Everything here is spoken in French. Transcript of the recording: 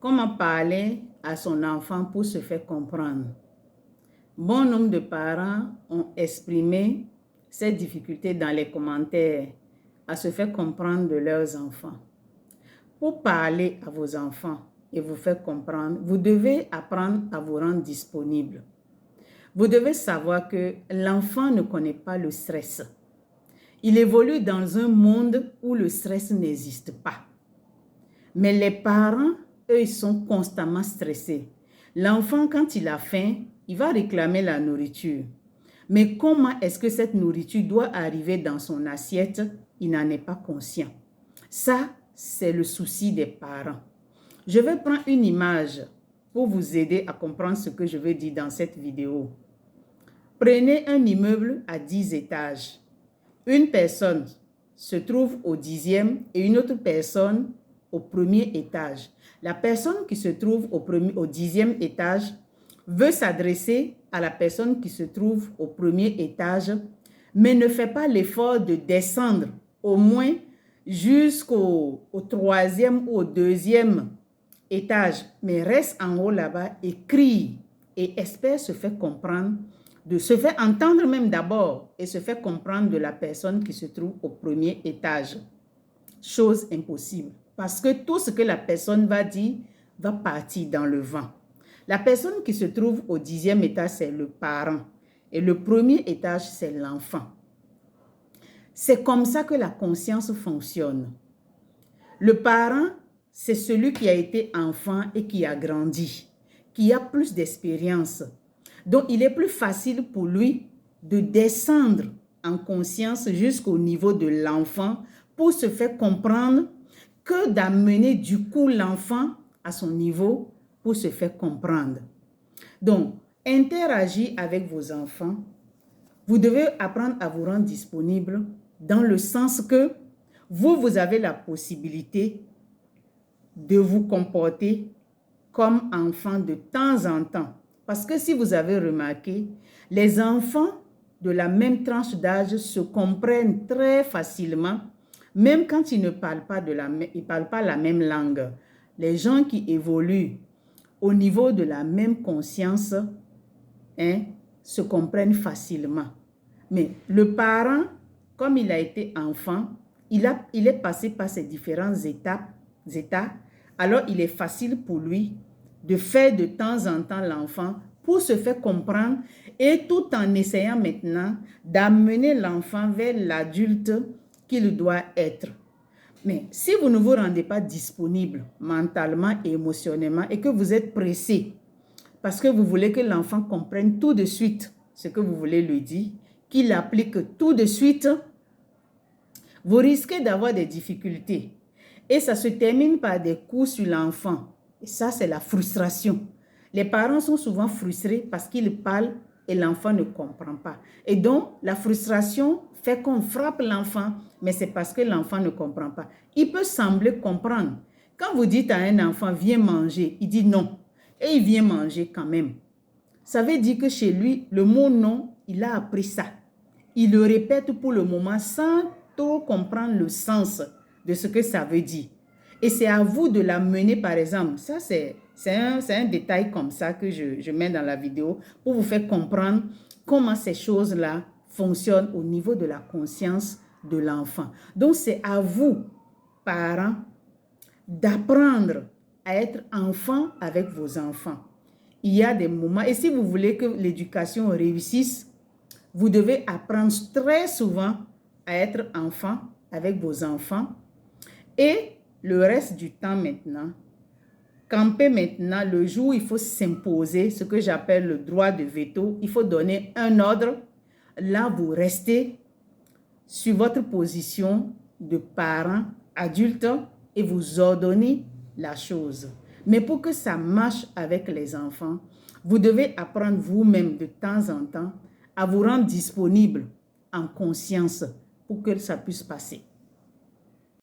Comment parler à son enfant pour se faire comprendre? Bon nombre de parents ont exprimé ces difficultés dans les commentaires à se faire comprendre de leurs enfants. Pour parler à vos enfants et vous faire comprendre, vous devez apprendre à vous rendre disponible. Vous devez savoir que l'enfant ne connaît pas le stress. Il évolue dans un monde où le stress n'existe pas. Mais les parents, eux, ils sont constamment stressés. L'enfant, quand il a faim, il va réclamer la nourriture. Mais comment est-ce que cette nourriture doit arriver dans son assiette? Il n'en est pas conscient. Ça, c'est le souci des parents. Je vais prendre une image pour vous aider à comprendre ce que je veux dire dans cette vidéo. Prenez un immeuble à 10 étages. Une personne se trouve au 10e et une autre personne au premier étage. La personne qui se trouve au 10e étage veut s'adresser à la personne qui se trouve au premier étage, mais ne fait pas l'effort de descendre au moins jusqu'au 3e ou au 2e étage, mais reste en haut là-bas et crie et espère se faire comprendre, de se faire entendre même d'abord et se faire comprendre de la personne qui se trouve au premier étage. Chose impossible. Parce que tout ce que la personne va dire va partir dans le vent. La personne qui se trouve au 10e étage, c'est le parent. Et le premier étage, c'est l'enfant. C'est comme ça que la conscience fonctionne. Le parent, c'est celui qui a été enfant et qui a grandi, qui a plus d'expérience. Donc, il est plus facile pour lui de descendre en conscience jusqu'au niveau de l'enfant pour se faire comprendre que d'amener du coup l'enfant à son niveau pour se faire comprendre. Donc, interagir avec vos enfants, vous devez apprendre à vous rendre disponible dans le sens que vous avez la possibilité de vous comporter comme enfant de temps en temps. Parce que si vous avez remarqué, les enfants de la même tranche d'âge se comprennent très facilement, même quand ils ne parlent pas, la même langue. Les gens qui évoluent au niveau de la même conscience se comprennent facilement. Mais le parent, comme il a été enfant, il est passé par ces différentes états, alors il est facile pour lui de faire de temps en temps l'enfant pour se faire comprendre et tout en essayant maintenant d'amener l'enfant vers l'adulte qu'il doit être. Mais si vous ne vous rendez pas disponible mentalement et émotionnellement et que vous êtes pressé parce que vous voulez que l'enfant comprenne tout de suite ce que vous voulez lui dire, qu'il applique tout de suite, vous risquez d'avoir des difficultés. Et ça se termine par des coups sur l'enfant. Et ça, c'est la frustration. Les parents sont souvent frustrés parce qu'ils parlent et l'enfant ne comprend pas. Et donc, la frustration fait qu'on frappe l'enfant, mais c'est parce que l'enfant ne comprend pas. Il peut sembler comprendre. Quand vous dites à un enfant, viens manger, il dit non. Et il vient manger quand même. Ça veut dire que chez lui, le mot non, il a appris ça. Il le répète pour le moment sans trop comprendre le sens de ce que ça veut dire. Et c'est à vous de l'amener, par exemple. Ça, c'est un détail comme ça que je mets dans la vidéo pour vous faire comprendre comment ces choses-là fonctionnent au niveau de la conscience de l'enfant. Donc, c'est à vous, parents, d'apprendre à être enfant avec vos enfants. Il y a des moments, et si vous voulez que l'éducation réussisse, vous devez apprendre très souvent à être enfant avec vos enfants. Et le reste du temps maintenant, camper maintenant, le jour où il faut s'imposer, ce que j'appelle le droit de veto, il faut donner un ordre. Là, vous restez sur votre position de parent adulte et vous ordonnez la chose. Mais pour que ça marche avec les enfants, vous devez apprendre vous-même de temps en temps à vous rendre disponible en conscience pour que ça puisse passer.